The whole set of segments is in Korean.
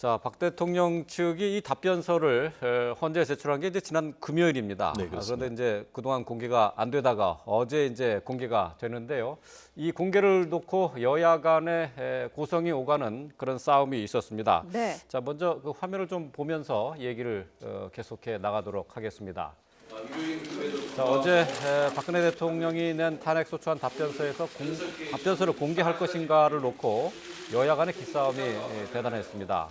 자, 박 대통령 측이 이 답변서를 헌재에 제출한 게 이제 지난 금요일입니다. 네, 그렇습니다. 그런데 이제 그동안 공개가 안 되다가 어제 이제 공개가 되는데요. 이 공개를 놓고 여야 간의 고성이 오가는 그런 싸움이 있었습니다. 네. 자, 먼저 그 화면을 좀 보면서 얘기를 계속해 나가도록 하겠습니다. 자, 어제 박근혜 대통령이 낸 탄핵소추안 답변서에서 답변서를 공개할 것인가를 놓고 여야 간의 기싸움이 대단했습니다.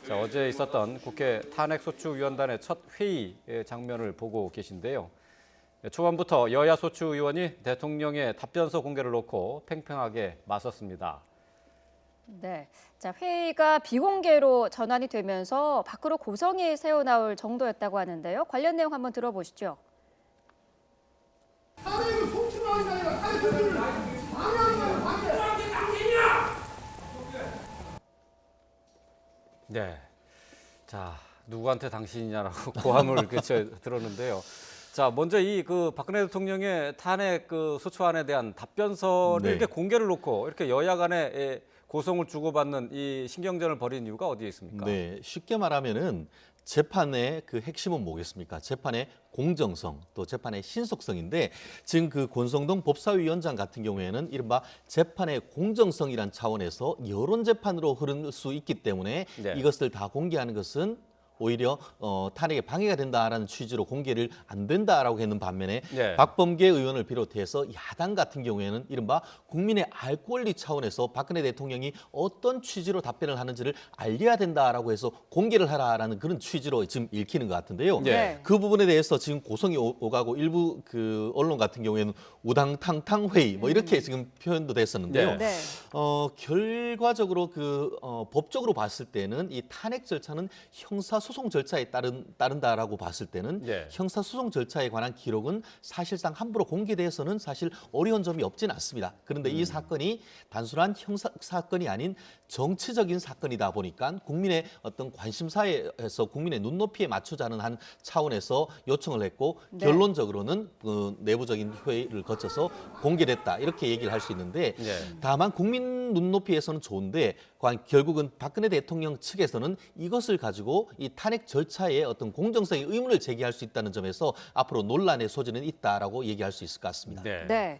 자, 어제 있었던 국회 탄핵소추위원단의 첫 회의 장면을 보고 계신데요. 초반부터 여야 소추위원이 대통령의 답변서 공개를 놓고 팽팽하게 맞섰습니다. 네. 자, 회의가 비공개로 전환이 되면서 밖으로 고성이 새어나올 정도였다고 하는데요. 관련 내용 한번 들어보시죠. 탄핵을 송출하는 게 아니라 탄핵 소추를 방해하는 거예요, 방해. 네. 자, 누구한테 당신이냐라고 고함을 들었는데요. 자, 먼저 이 그 박근혜 대통령의 탄핵 그 소추안에 대한 답변서를 네. 이렇게 공개를 놓고 이렇게 여야 간에 고성을 주고받는 이 신경전을 벌인 이유가 어디에 있습니까? 네, 쉽게 말하면은 재판의 그 핵심은 뭐겠습니까? 재판의 공정성, 또 재판의 신속성인데 지금 그 권성동 법사위원장 같은 경우에는 이른바 재판의 공정성이란 차원에서 여론 재판으로 흐를 수 있기 때문에 네. 이것을 다 공개하는 것은 오히려 탄핵에 방해가 된다라는 취지로 공개를 안 된다라고 했는 반면에 네. 박범계 의원을 비롯해서 야당 같은 경우에는 이른바 국민의 알 권리 차원에서 박근혜 대통령이 어떤 취지로 답변을 하는지를 알려야 된다라고 해서 공개를 하라라는 그런 취지로 지금 읽히는 것 같은데요. 네. 그 부분에 대해서 지금 고성이 오가고 일부 그 언론 같은 경우에는 우당탕탕 회의 뭐 이렇게 지금 표현도 됐었는데요. 네. 네. 결과적으로 법적으로 봤을 때는 이 탄핵 절차는 형사소송 절차에 따른다라고 봤을 때는 네. 형사소송 절차에 관한 기록은 사실상 함부로 공개돼서는 사실 어려운 점이 없지는 않습니다. 그런데 이 사건이 단순한 형사 사건이 아닌 정치적인 사건이다 보니까 국민의 어떤 관심사에서 국민의 눈높이에 맞추자는 한 차원에서 요청을 했고 네. 결론적으로는 그 내부적인 회의를 거쳐서 공개됐다 이렇게 얘기를 할 수 있는데 네. 다만 국민 눈높이에서는 좋은데 결국은 박근혜 대통령 측에서는 이것을 가지고 이 탄핵 절차의 어떤 공정성의 의문을 제기할 수 있다는 점에서 앞으로 논란의 소지는 있다라고 얘기할 수 있을 것 같습니다. 네. 네.